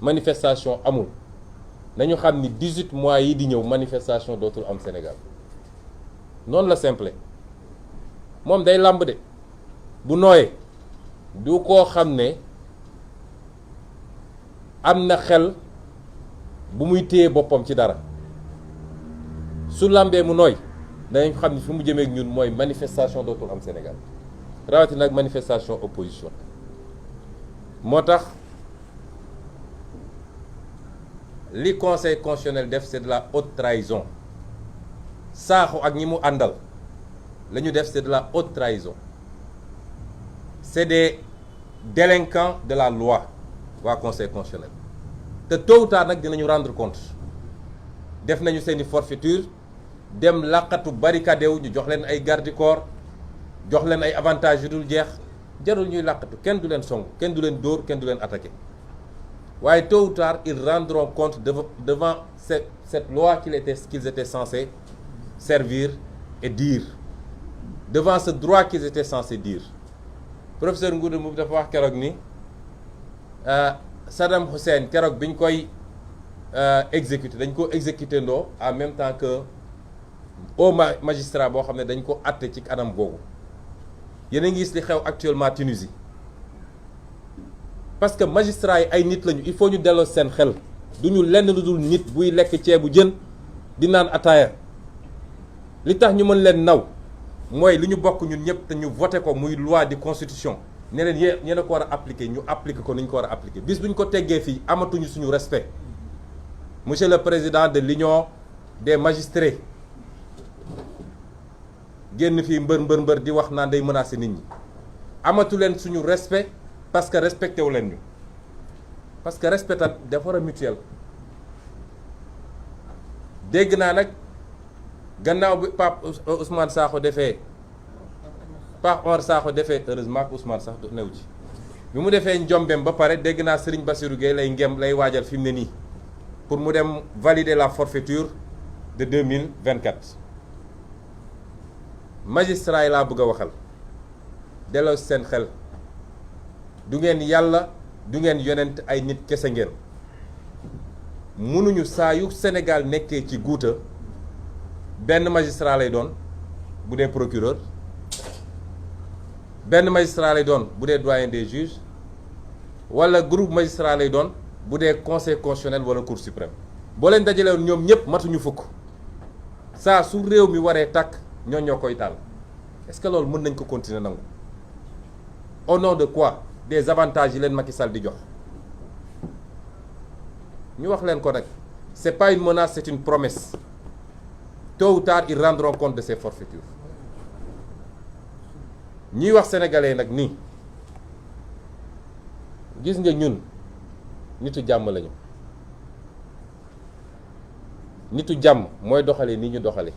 Speaker 7: manifestation amul nañu xam ni 18 mois yi di ñëw manifestation dootul am Sénégal noonu la simple moom day làmb de bu nooyee du koo xam ne am na xel bu muy téye boppam ci dara su làmbee mu nooy danañ xam ni fi mu jëmee ak ñun mooy manifestation dootul am Sénégal rawatina nag manifestation opposition moo tax li conseil constitutionnel def c'est de la haute trahison Sakho ak ñi mu àndal la ñu def c'est de la haute trahison c'est des délinquants de la loi waa conseil constitutionnel te tôt ou tard nag dinañu rendre compte def nañu seeni forfaiture dem làqatu barricade wu ñu jox leen ay garde corps jox leen ay avantages yu dul jeex jarul ñuy làqatu kenn du leen song kenn du leen dóor kenn du leen attaqué waaye tôt ou tard ils rendront compte devant cette loi qu'ils étaient censés servir et dire devant ce droit qu'ils étaient censés dire professeur Ngouda Mboup dafa wax keroog ni Saddam Hussein keroog bi ñu koy exécuté dañ ko exécuté ndoo en même temps que au magistrat boo xam ne dañ ko àtte ci anam googu yéen a ngi gis li xew actuellement Tunisie parce que magistrat yi ay nit lañu il faut ñu delloo seen xel du ñu lenn lu dul nit buy lekk ceebu jën di naan ataaya li tax ñu mën leen naw mooy li ñu bokk ñun ñëpp te ñu voté ko muy loi de constitution ne leen yéen a ko war a appliquer ñu appliquer ko ni ñu ko war a appliquer bis bu ñu ko teggee fii amatuñu suñu respect monsieur le président de l'union des magistrats génn fii mbër di wax naan day menacer nit ñi amatu leen suñu respect parce que respecté wu leen ñu parce que respect dafa war a mutuel dégg naa nag gannaaw bi Pape Ousmane Sakho defee Pape Omar Sakho defee heureusement que Ousmane sax new ci bi mu defee njombeem ba pare dégg naa Serigne Bassirou Gueye lay waajal fi mu ne nii pour mu dem valider la forfaiture de 2024 magistrat yi laa bëgg a waxal delloo seen xel du ngeen yàlla du ngeen yonent ay nit kese ngeen mënuñu saa yu Sénégal nekkee ci guuta benn magistrat lay doon bu dee procureur benn magistrat lay doon bu dee doyen des juges wala groupe magistrat lay doon bu dee conseil constitutionnel wala cour suprême boo leen dajalewoon ñoom ñëpp matuñu fukk saa su réew mi waree tàkk ñoo koy taal est-ce que loolu mën nañ ko continuer nangu au nom de quoi des avantages yi leen Macky Sall di jox ñu wax leen ko nag c'est pas une menace c'est une promesse tôt ou tard ils rendront compte de ces forfaitures ñuy wax sénégalais nag nii gis nga ñun nitu jàmm lañu nitu jàmm mooy doxale ni ñu doxale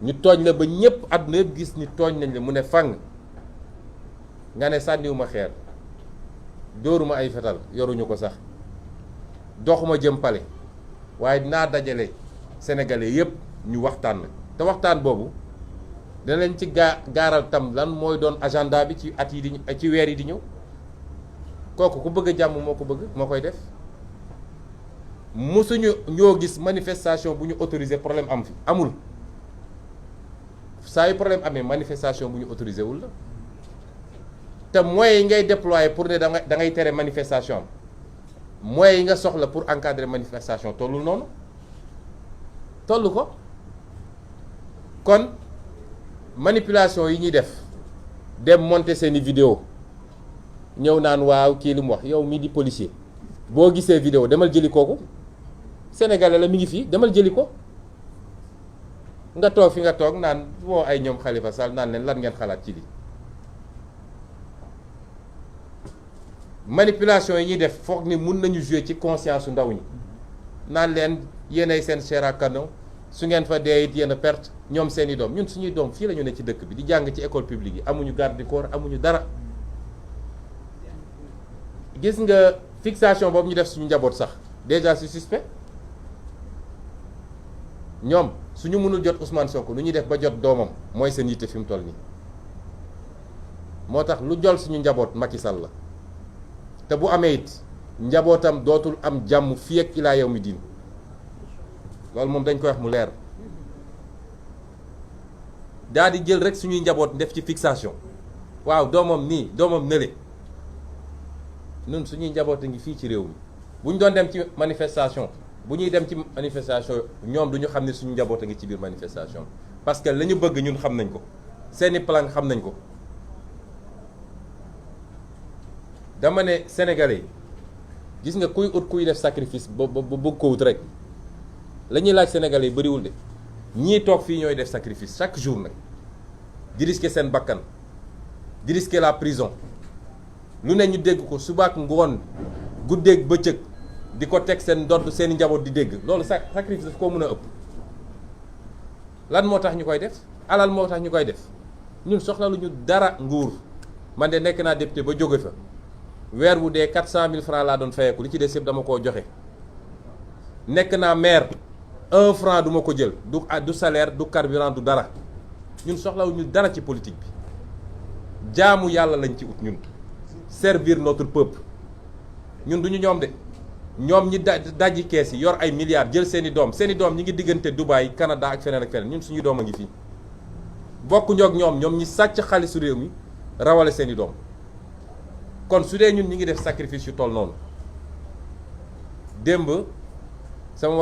Speaker 7: ñu tooñ la ba ñëpp àdduna yëpp gis ni tooñ nañ la mu ne fang nga ne sànniwuma xeer dóoruma ay fetal yoruñu ko sax doxuma jëm pale waaye dinaa dajale sénégalais yëpp ñu waxtaan na te waxtaan boobu dana leen ci gaaral tam lan mooy doon agenda bi ci at yi di ci weer yi di ñëw kooku ku bëgg jàmm moo ko bëgg moo koy def. musuñu ñoo gis manifestation bu ñu autorisé problème am fi amul saa yu problème amee manifestation bu ñu autorisé wul la te moyens yi ngay déployer pour ne da ngay tere manifestation am moyens yi nga soxla pour encadrer manifestation tollul noonu tollu ko kon manipulation yi ñuy def dem monter seeni vidéo ñëw naan waaw kii li mu wax yow mii di policier boo gisee vidéo demal jëli kooku sénégalais la mi ngi fii demal jëli ko nga toog fi nga toog naan woo ay ñoom Khalifa Sall naan leen lan ngeen xalaat ci lii manipulation yi ñuy def foog ni mun nañu jouer ci conscience su ndaw ñi naan leen yéenay seen chair à canon su ngeen fa dee it yéen a perte ñoom seeni doom ñun suñuy doom fii la ñu ne ci dëkk bi di jàng ci école publique yi amuñu garde du corps amuñu dara gis nga fixation boobu ñu def suñu njaboot sax déjà c'est suspect ñoom suñu mënul jot Ousmane Sonko lu ñuy def ba jot doomam mooy seen yitte fi mu toll nii moo tax lu jol suñu njaboot Macky Sall la te bu amee it njabootam dootul am jàmm fii ak ilaa yow mi diin loolu moom dañ koy wax mu leer daal di jël rek suñuy njaboot def ci fixation waaw doomam nii doomam nële ñun suñuy njaboot a ngi fii ci réew mi bu ñu doon dem ci manifestation bu ñuy dem ci manifestation ñoom du ñu xam ne suñu njaboot a ngi ci biir manifestation parce que la ñu bëgg ñun xam nañ ko seeni plan xam nañ ko dama ne Sénégalais yi gis nga kuy def sacrifice ba bëgg ko wut rek la ñuy laaj Sénégalais yi bëriwul de ñii toog fii ñooy def sacrifice chaque jour nag di risquer seen bakkan di risquer la prison lu ne ñu dégg ko subaak ngoon guddeeg bëccëg di ko teg seen ndodd seen i njaboot di dégg loolu sacrifice daf koo mën a ëpp lan moo tax ñu koy def alal moo tax ñu koy def ñun soxla lu ñu dara nguur man de nekk naa député ba jóge fa weer wu dee 400 000 francs laa doon fayeeku li ci des yëpp dama koo joxe nekk naa maire 1 franc du ma ko jël du salaire du carburant du dara ñun soxlawuñu dara ci politique bi jaamu yàlla lañ ci ut ñun servir notre peuple ñun duñu ñoom de ñoom ñi dajji kees yi yor ay milliards jël seeni doom ñi ngi diggante Dubaï Canada ak feneen ak feneen ñun suñu doom a ngi fii bokkuñu ak ñoom ñi sàcc xaalisu réew mi rawale seeni doom kon su dee ñun ñi ngi def sacrifice yu toll noonu démb sama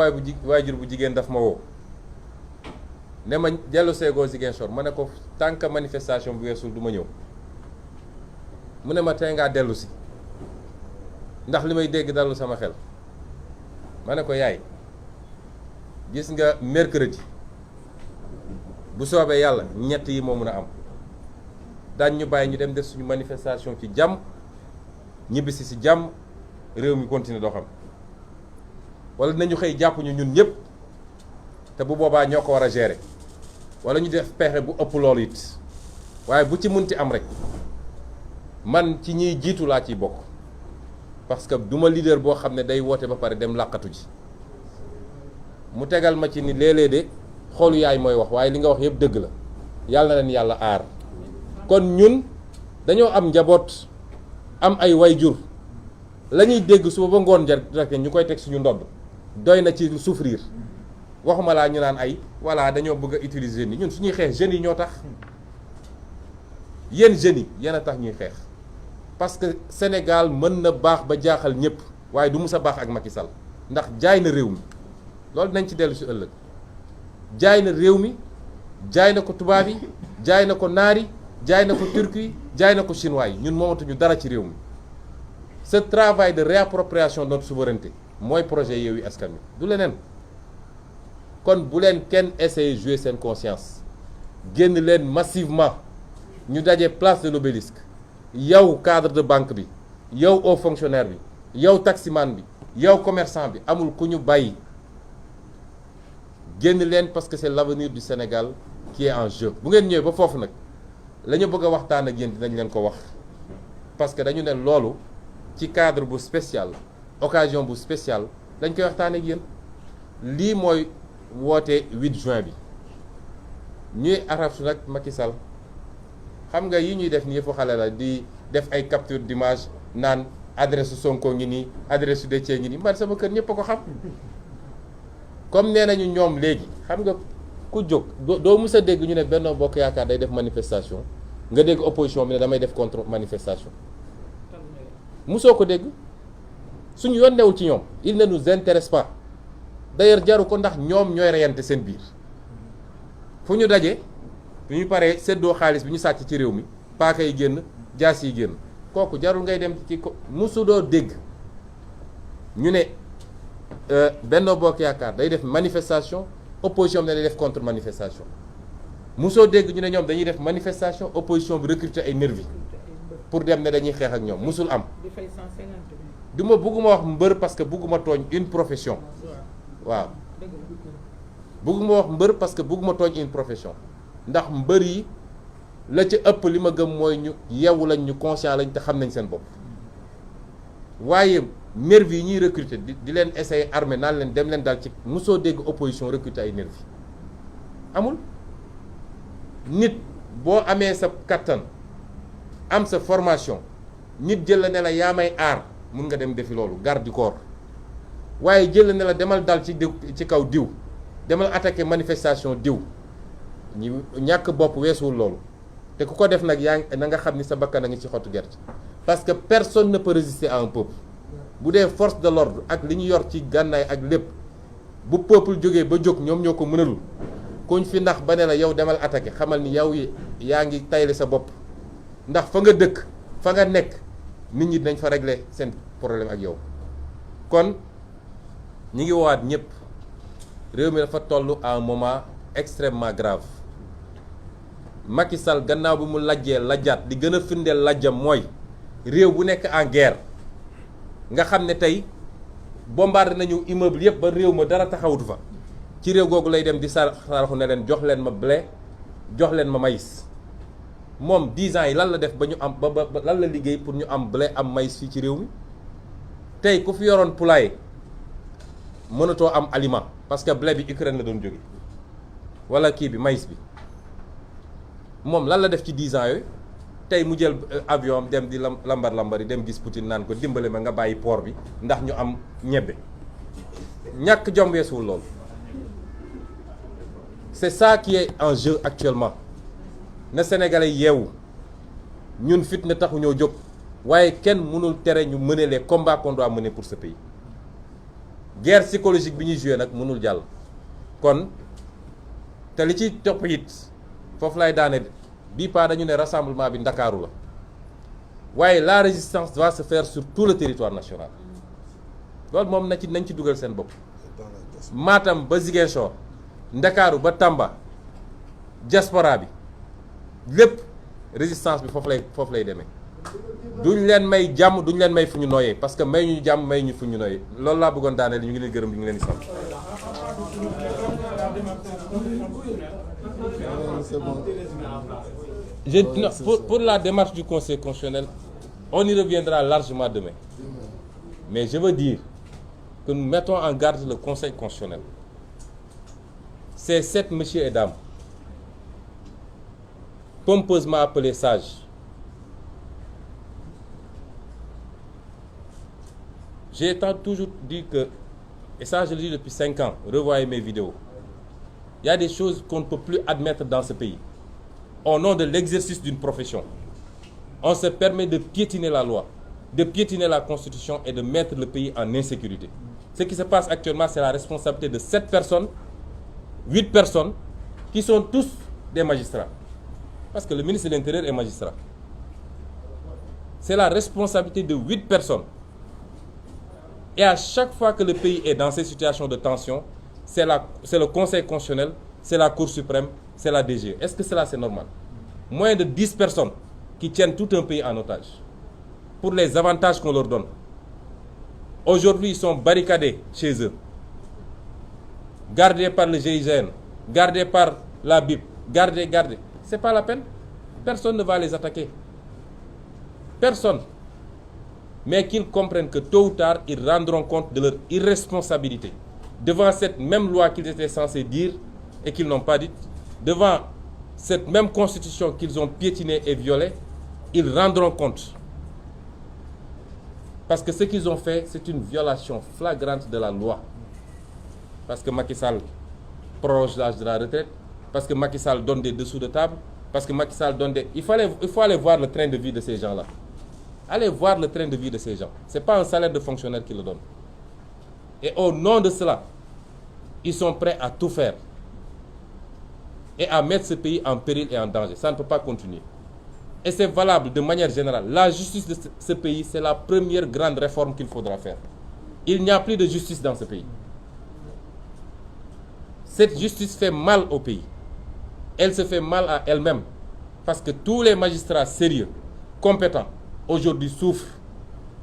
Speaker 7: waajur bu jigéen daf ma woo ne ma dellu seegoo Ziguinchor ma ne ko tant que manifestation bu weesul du ma ñëw mu ne ma tey ngaa dellu si ndax li may dégg dalul sama xel ma ne ko yaay gis nga mercredi bu soobee yàlla ñett yi moo mën a am daañ ñu bàyyi ñu dem def suñu manifestation ci jàmm ñibbisi si jàmm réew mi continuer doxam wala nañu xëy jàpp ñu ñun ñëpp te bu boobaa ñoo ko war a gérer wala ñu def pexe bu ëpp loolu it waaye bu ci munti am rek man ci ñiy jiitu laa ciy bokk parce que duma leader boo xam ne day woote ba pare dem làqatu ji mu tegal ma ci ni léeg-léeg de xoolu yaay mooy wax waaye li nga wax yëpp dëgg la yàlla na leen yàlla aar kon ñun dañoo am njaboot am ay wayjur la ñuy dégg suba ba ngoon rek ñu koy teg suñu ndodd doy na ci souffrir waxuma laa ñu naan ay voilà dañoo bëgg a utiliser ni ñun suñuy xeex jeunes yi ñoo tax yéen jeunes yi yéen a tax ñuy xeex parce que Sénégal mën na baax ba jaaxal ñëpp waaye du mus a baax ak Macky Sall ndax jaay na réew mi loolu nañ ci dellu si ëllëg jaay na réew mi jaay na ko tubaab yi jaay na ko naar yi jaay na ko turc yi jaay na ko chinois yi ñun moomatuñu dara ci réew mi ce travail de réappropriation de notre souveraineté mooy projet Yewwi Askan Wi du leneen kon bu leen kenn essayer jouer seen conscience génn leen massivement ñu daje place de l'Obélisque yow cadre de banque bi yow haut fonctionnaire bi yow taximan bi yow commerçant bi amul ku ñu bàyyi génn leen parce que c'est l'avenir du Sénégal qui est en jeu bu ngeen ñëwee ba foofu nag la ñu bëgg a waxtaan ak yéen dinañ leen ko wax parce que dañu ne loolu ci cadre bu spécial occasion bu spécial dañ koy waxtaan ak yéen lii mooy woote 8 juin bi ñuy araftu nag Macky Sall xam nga yi ñuy def nii yëfu xale la di def ay capture d'image naan adresse Sonko ngi nii adresse Déthié ngi nii man sama kër ñëpp a ko xam comme nee nañu ñoom léegi xam nga ku jóg doo mus a dégg ñu ne Benno Bokk Yaakaar day def manifestation nga dégg opposition bi ne damay def contre manifestation musoo ko dégg suñu yoon newul ci ñoom il ne nous intéresse pas d'ailleurs jaru ko ndax ñoom ñooy reyante seen biir fu ñu daje bu ñu paree séddoo xaalis bi ñu sàcc ci réew mi paaka yi génn jaas yi génn kooku jarul ngay dem ci ko musudoo dégg ñu ne Benno Bokk Yaakaar day def manifestation opposition bi day def contre manifestation musoo dégg ñu ne ñoom dañuy def manifestation opposition bi recruter ay nervi pour dem ne dañuy xeex ak ñoom musul am du ma bugguma wax mbër parce que bugguma tooñ une profession waaw bugguma wax mbër parce que bugguma tooñ une profession ndax mbër yi la ca ëpp li ma gëm mooy ñu yeewu lañ ñu conscient lañ te xam nañ seen bopp waaye nervi yi ñuy recruter di leen essayer armé naan leen dem leen daal ci mosoo dégg opposition recruter ay nervi amul nit boo amee sa kattan am sa formation nit jël la ne la yaa may aar mun nga dem defi loolu garde du corps waaye jël la ne la demal dal ci kaw diw demal attaquer manifestation diw ñu ñàkk bopp weesuwul loolu te ku ko def nag yaa na nga xam ni sa bakkan a ngi ci xottu gerte parce que personne ne peut résister à un peuple bu dee force de l'ordre ak li ñu yor ci gànnaay ak lépp bu peuple jógee ba jóg ñoom ñoo ko mënalul kuñ fi ndax ba ne la yow demal attaqué xamal ni yow yaa ngi tayle sa bopp ndax fa nga dëkk fa nga nekk nit ñi dañ fa régler seen problème ak yow kon ñi ngi woowaat ñëpp réew mi dafa toll à un moment extrêmement grave Macky Sall gannaaw bi mu lajjee lajjaat li gën a firndeel lajjam mooy réew bu nekk en guerre nga xam ne tey bombardé nañu immeuble yëpp ba réew ma dara taxawutu fa ci réew googu lay dem di saraxu ne leen jox leen ma blé jox leen ma maïs moom 10 ans yi lan la def ba ñu am ba lan la liggéey pour ñu am blé am maïs fii ci réew mi tey ku fi yoroon poulailler mënatoo am aliment parce que blé bi Ukraine la doon jóge wala kii bi maïs bi moom lan la def ci 10 ans yooyu tey mu jël avion am dem di lambar yi dem gis Poutine naan ko dimbale ma nga bàyyi port bi ndax ñu am ñebbe ñàkk jom weesuwul loolu c'est ça qui est en jeu actuellement na Sénégalais yeewu ñun fitna taxu ñoo jóg waaye kenn mënul tere ñu mener les combats qu'on doit mener pour ce pays guerre psychologique bi ñuy joué nag mënul jàll kon te li ci topp it foofu lay daane bii pas dañu ne rassemblement bi Ndakaaru la waaye la résistance doit se faire sur tout le territoire national loolu moom nañ ci dugal seen bopp Matam ba Ziguinchor Ndakaaru ba Tamba diaspora bi lépp résistance bi foofu lay demee duñ leen may jàmm duñ leen may fu ñu nooyee parce que may ñu jàmm may ñu fu ñu nooyee loolu laa bëggoon daaneel ñu ngi leen gërëm ñu ngi leen di sant. Pour la démarche du Conseil constitutionnel, on y reviendra largement demain. Mais je veux dire que nous mettons en garde le Conseil constitutionnel. Ces 7 messieurs et dames, pompeusement appelés sages, j'ai toujours dit que, et ça je le dis depuis 5 ans, revoyez mes vidéos, il y a des choses qu'on ne peut plus admettre dans ce pays. Au nom de l'exercice d'une profession, on se permet de piétiner la loi, de piétiner la Constitution et de mettre le pays en insécurité. Ce qui se passe actuellement, c'est la responsabilité de 7 personnes, 8 personnes, qui sont tous des magistrats. Parce que le ministre de l'Intérieur est magistrat. C'est la responsabilité de 8 personnes. Et à chaque fois que le pays est dans ces situations de tension, c'est le Conseil constitutionnel, c'est la Cour suprême, c'est la DG. Est-ce que cela c'est normal? Moins de 10 personnes qui tiennent tout un pays en otage pour les avantages qu'on leur donne. Aujourd'hui, ils sont barricadés chez eux, gardés par le GIGN, gardés par la BIP, gardés. C'est pas la peine. Personne ne va les attaquer. Personne. Mais qu'ils comprennent que tôt ou tard, ils rendront compte de leur irresponsabilité devant cette même loi qu'ils étaient censés dire et qu'ils n'ont pas dite, devant cette même constitution qu'ils ont piétinée et violée, ils rendront compte. Parce que ce qu'ils ont fait, c'est une violation flagrante de la loi. Parce que Macky Sall prolonge l'âge de la retraite, parce que Macky Sall donne des dessous de table, parce que Macky Sall donne des... Il faut aller voir le train de vie de ces gens-là. Allez voir le train de vie de ces gens. Ce n'est pas un salaire de fonctionnaire qui le donne. Et au nom de cela, ils sont prêts à tout faire et à mettre ce pays en péril et en danger. Ça ne peut pas continuer. Et c'est valable de manière générale. La justice de ce pays, c'est la première grande réforme qu'il faudra faire. Il n'y a plus de justice dans ce pays. Cette justice fait mal au pays. Elle se fait mal à elle-même. Parce que tous les magistrats sérieux, compétents, aujourd'hui souffrent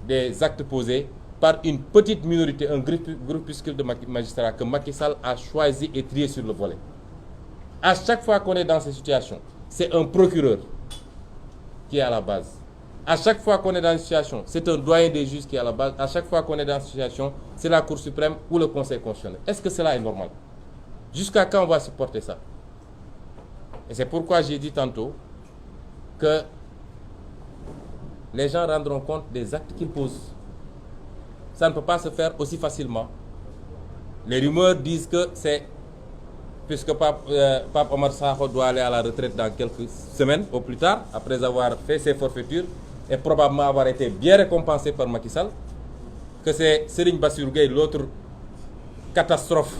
Speaker 7: des actes posés par une petite minorité, un groupuscule de magistrats que Macky Sall a choisi et trié sur le volet. À chaque fois qu'on est dans ces situations, c'est un procureur qui est à la base. À chaque fois qu'on est dans une situation, c'est un doyen des juges qui est à la base. À chaque fois qu'on est dans une situation, c'est la Cour suprême ou le Conseil constitutionnel. Est-ce que cela est normal? Jusqu'à quand on va supporter ça? Et c'est pourquoi j'ai dit tantôt que les gens rendront compte des actes qu'ils posent. Ça ne peut pas se faire aussi facilement. Les rumeurs disent que c'est... Puisque Pape Omar Sakho doit aller à la retraite dans quelques semaines au plus tard, après avoir fait ses forfaitures et probablement avoir été bien récompensé par Macky Sall, que c'est Serigne Bassirou Gueye, l'autre catastrophe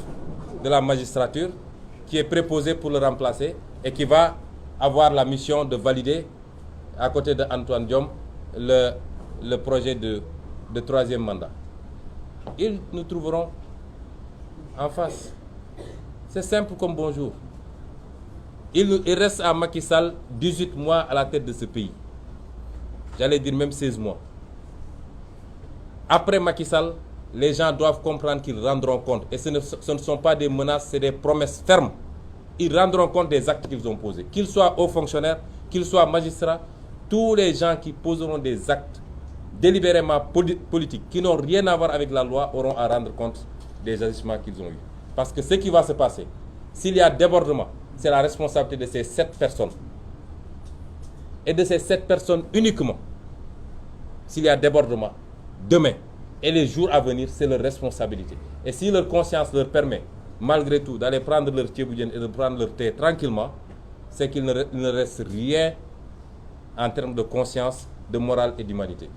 Speaker 7: de la magistrature, qui est préposé pour le remplacer et qui va avoir la mission de valider, à côté de Antoine Diome, le projet de troisième mandat. Ils nous trouveront en face. C'est simple comme bonjour. Il reste à Macky Sall 18 mois à la tête de ce pays. J'allais dire même 16 mois. Après Macky Sall, les gens doivent comprendre qu'ils rendront compte. Et ce ne sont pas des menaces, c'est des promesses fermes. Ils rendront compte des actes qu'ils ont posés. Qu'ils soient hauts fonctionnaires, qu'ils soient magistrats, tous les gens qui poseront des actes délibérément politiques, qui n'ont rien à voir avec la loi, auront à rendre compte des agissements qu'ils ont eus. Parce que ce qui va se passer, s'il y a débordement, c'est la responsabilité de ces 7 personnes. Et de ces 7 personnes uniquement. S'il y a débordement, demain et les jours à venir, c'est leur responsabilité. Et si leur conscience leur permet, malgré tout, d'aller prendre leur tchéboudienne et de prendre leur thé tranquillement, c'est qu'il ne reste rien en termes de conscience, de morale et d'humanité.